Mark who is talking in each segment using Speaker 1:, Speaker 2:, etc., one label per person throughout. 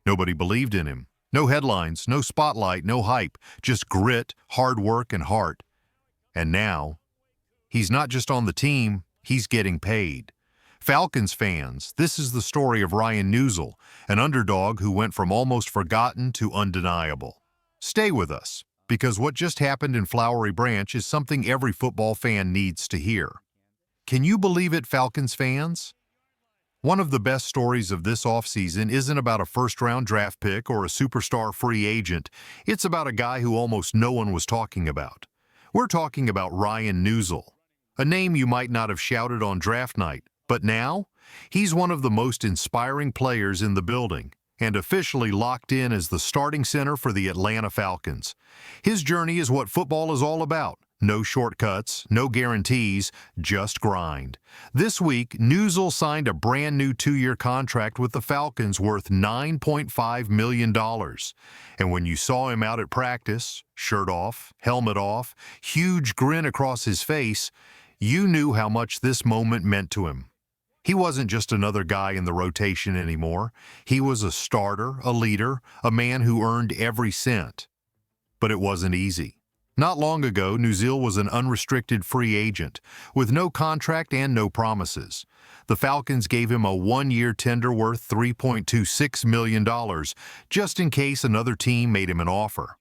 Speaker 1: Nobody believed in him. No headlines, no spotlight, no hype, just grit, hard work, and heart. And now, he's not just on the team, he's getting paid. Falcons fans, this is the story of Ryan Neuzil, an underdog who went from almost forgotten to undeniable. Stay with us, because what just happened in Flowery Branch is something every football fan needs to hear. Can you believe it, Falcons fans? One of the best stories of this offseason isn't about a first-round draft pick or a superstar free agent. It's about a guy who almost no one was talking about. We're talking about Ryan Neuzil, a name you might not have shouted on draft night, but now he's one of the most inspiring players in the building and officially locked in as the starting center for the Atlanta Falcons. His journey is what football is all about. No shortcuts, no guarantees, just grind. This week, Neuzil signed a brand new 2-year contract with the Falcons worth $9.5 million. And when you saw him out at practice, shirt off, helmet off, huge grin across his face, you knew how much this moment meant to him. He wasn't just another guy in the rotation anymore. He was a starter, a leader, a man who earned every cent. But it wasn't easy. Not long ago, Neuzil was an unrestricted free agent, with no contract and no promises. The Falcons gave him a 1-year tender worth $3.26 million, just in case another team made him an offer.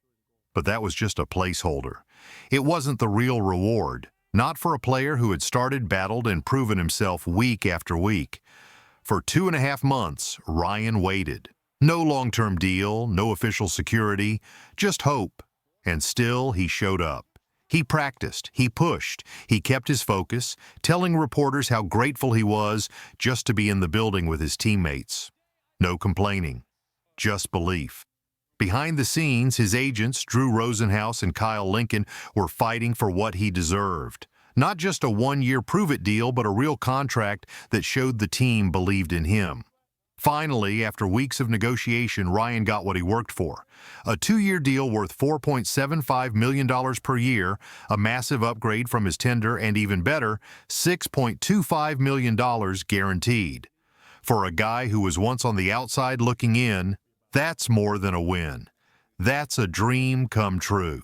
Speaker 1: But that was just a placeholder. It wasn't the real reward, not for a player who had started, battled, and proven himself week after week. For 2.5 months, Ryan waited. No long-term deal, no official security, just hope. And still, he showed up. He practiced, he pushed, he kept his focus, telling reporters how grateful he was just to be in the building with his teammates. No complaining, just belief. Behind the scenes, his agents, Drew Rosenhaus and Kyle Lincoln, were fighting for what he deserved. Not just a 1-year prove-it deal, but a real contract that showed the team believed in him. Finally, after weeks of negotiation, Ryan got what he worked for. A 2-year deal worth $4.75 million per year, a massive upgrade from his tender, and even better, $6.25 million guaranteed. For a guy who was once on the outside looking in, that's more than a win. That's a dream come true.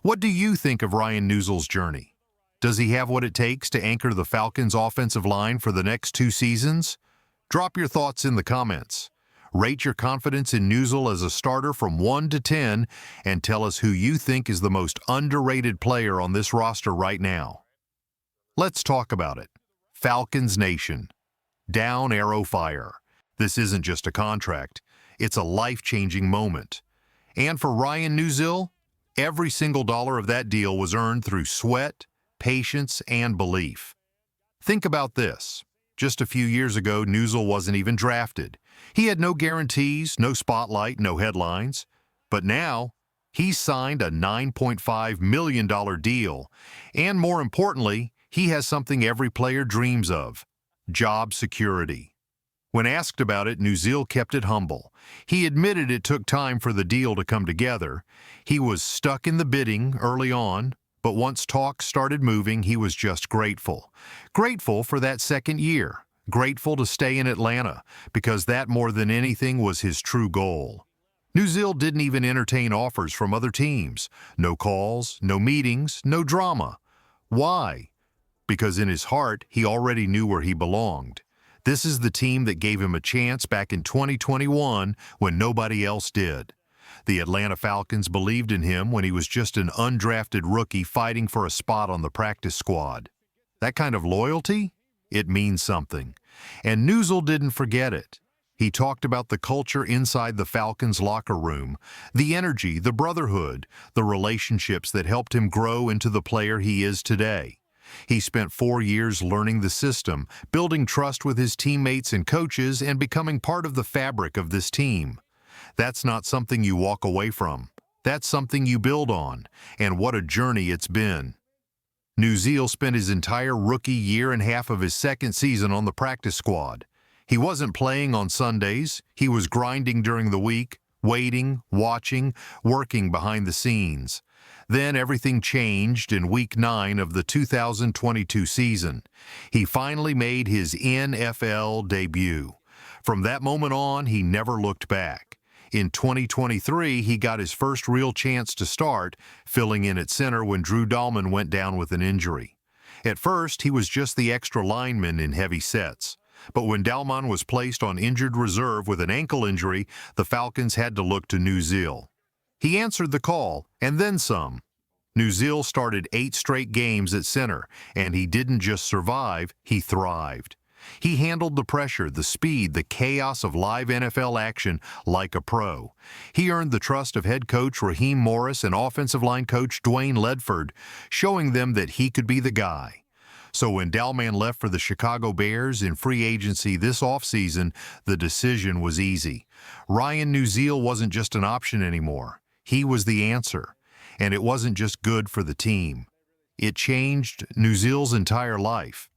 Speaker 1: What do you think of Ryan Neuzil's journey? Does he have what it takes to anchor the Falcons' offensive line for the next 2 seasons? Drop your thoughts in the comments. Rate your confidence in Neuzil as a starter from 1 to 10 and tell us who you think is the most underrated player on this roster right now. Let's talk about it. Falcons Nation. Down arrow fire. This isn't just a contract. It's a life-changing moment. And for Ryan Neuzil, every single dollar of that deal was earned through sweat, patience, and belief. Think about this. Just a few years ago, Neuzil wasn't even drafted. He had no guarantees, no spotlight, no headlines. But now, he's signed a $9.5 million deal. And more importantly, he has something every player dreams of: job security. When asked about it, Neuzil kept it humble. He admitted it took time for the deal to come together. He was stuck in the bidding early on, but once talks started moving, he was just grateful. Grateful for that 2nd year. Grateful to stay in Atlanta, because that more than anything was his true goal. Neuzil didn't even entertain offers from other teams. No calls, no meetings, no drama. Why? Because in his heart, he already knew where he belonged. This is the team that gave him a chance back in 2021 when nobody else did. The Atlanta Falcons believed in him when he was just an undrafted rookie fighting for a spot on the practice squad. That kind of loyalty? It means something. And Neuzil didn't forget it. He talked about the culture inside the Falcons locker room, the energy, the brotherhood, the relationships that helped him grow into the player he is today. He spent 4 years learning the system, building trust with his teammates and coaches, and becoming part of the fabric of this team. That's not something you walk away from. That's something you build on, and what a journey it's been. Neuzil spent his entire rookie year and half of his 2nd season on the practice squad. He wasn't playing on Sundays. He was grinding during the week, waiting, watching, working behind the scenes. Then everything changed in Week 9 of the 2022 season. He finally made his NFL debut. From that moment on, he never looked back. In 2023, he got his first real chance to start, filling in at center when Drew Dahlman went down with an injury. At first, he was just the extra lineman in heavy sets. But when Dahlman was placed on injured reserve with an ankle injury, the Falcons had to look to Neuzil. He answered the call, and then some. Neuzil started 8 straight games at center, and he didn't just survive, he thrived. He handled the pressure, the speed, the chaos of live NFL action like a pro. He earned the trust of head coach Raheem Morris and offensive line coach Dwayne Ledford, showing them that he could be the guy. So when Dahlman left for the Chicago Bears in free agency this offseason, the decision was easy. Ryan Neuzil wasn't just an option anymore. He was the answer. And it wasn't just good for the team. It changed Neuzil's entire life.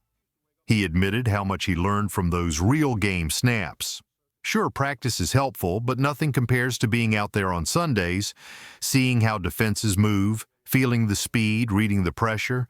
Speaker 1: He admitted how much he learned from those real game snaps. Sure, practice is helpful, but nothing compares to being out there on Sundays, seeing how defenses move, feeling the speed, reading the pressure.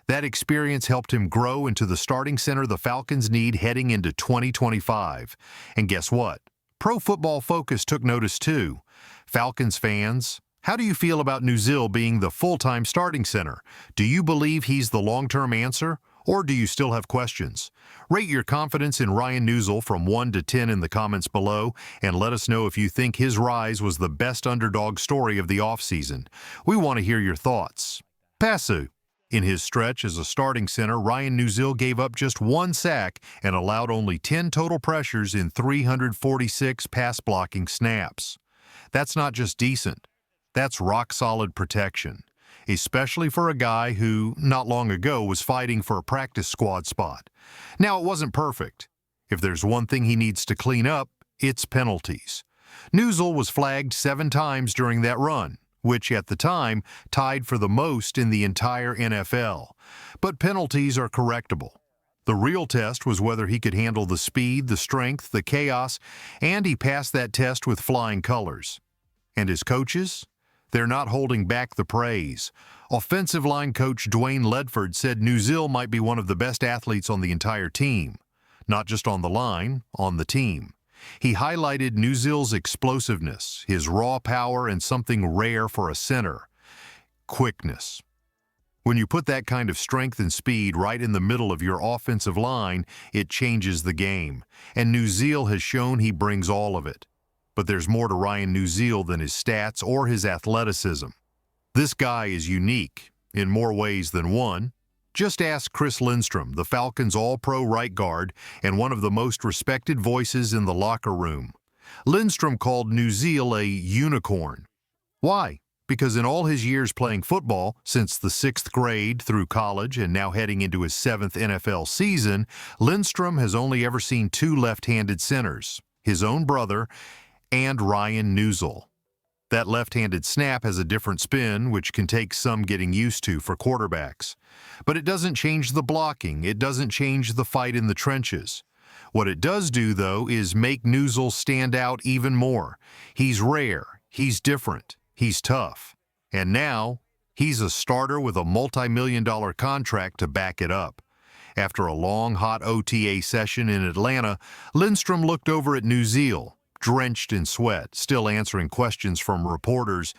Speaker 1: That experience helped him grow into the starting center the Falcons need heading into 2025. And guess what? Pro Football Focus took notice too. Falcons fans, how do you feel about Neuzil being the full-time starting center? Do you believe he's the long-term answer? Or do you still have questions? Rate your confidence in Ryan Neuzil from 1 to 10 in the comments below, and let us know if you think his rise was the best underdog story of the offseason. We want to hear your thoughts. Passu. In his stretch as a starting center, Ryan Neuzil gave up just 1 sack and allowed only 10 total pressures in 346 pass-blocking snaps. That's not just decent. That's rock-solid protection, especially for a guy who, not long ago, was fighting for a practice squad spot. Now, it wasn't perfect. If there's one thing he needs to clean up, it's penalties. Neuzil was flagged 7 times during that run, which at the time tied for the most in the entire NFL. But penalties are correctable. The real test was whether he could handle the speed, the strength, the chaos, and he passed that test with flying colors. And his coaches? They're not holding back the praise. Offensive line coach Dwayne Ledford said Neuzil might be one of the best athletes on the entire team. Not just on the line, on the team. He highlighted Neuzil's explosiveness, his raw power, and something rare for a center: quickness. When you put that kind of strength and speed right in the middle of your offensive line, it changes the game. And Neuzil has shown he brings all of it. But there's more to Ryan Neuzil than his stats or his athleticism. This guy is unique in more ways than one. Just ask Chris Lindstrom, the Falcons' all-pro right guard and one of the most respected voices in the locker room. Lindstrom called Neuzil a unicorn. Why? Because in all his years playing football, since the 6th grade through college and now heading into his 7th NFL season, Lindstrom has only ever seen 2 left-handed centers, his own brother and Ryan Neuzil. That left-handed snap has a different spin, which can take some getting used to for quarterbacks. But it doesn't change the blocking. It doesn't change the fight in the trenches. What it does do, though, is make Neuzil stand out even more. He's rare. He's different. He's tough. And now, he's a starter with a multi-million-dollar contract to back it up. After a long, hot OTA session in Atlanta, Lindstrom looked over at Neuzil, drenched in sweat, still answering questions from reporters,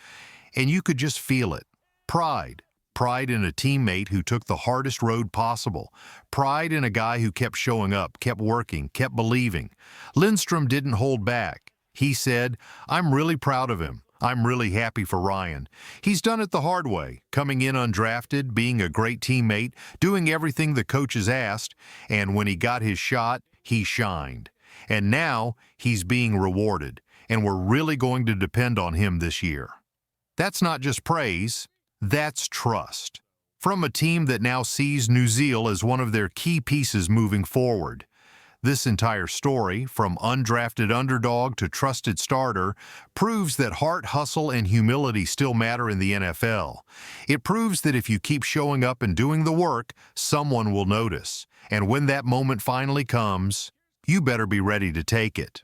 Speaker 1: and you could just feel it. Pride. Pride in a teammate who took the hardest road possible. Pride in a guy who kept showing up, kept working, kept believing. Lindstrom didn't hold back. He said, "I'm really proud of him. I'm really happy for Ryan. He's done it the hard way, coming in undrafted, being a great teammate, doing everything the coaches asked, and when he got his shot, he shined. And now he's being rewarded, and we're really going to depend on him this year." That's not just praise, that's trust. From a team that now sees Neuzil as one of their key pieces moving forward. This entire story, from undrafted underdog to trusted starter, proves that heart, hustle, and humility still matter in the NFL. It proves that if you keep showing up and doing the work, someone will notice. And when that moment finally comes, you better be ready to take it.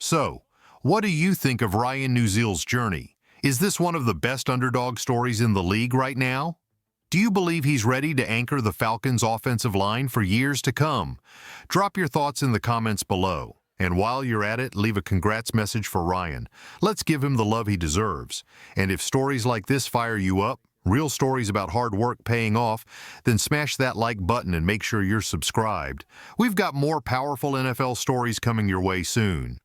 Speaker 1: So, what do you think of Ryan Neuzil's journey? Is this one of the best underdog stories in the league right now? Do you believe he's ready to anchor the Falcons' offensive line for years to come? Drop your thoughts in the comments below. And while you're at it, leave a congrats message for Ryan. Let's give him the love he deserves. And if stories like this fire you up, real stories about hard work paying off, then smash that like button and make sure you're subscribed. We've got more powerful NFL stories coming your way soon.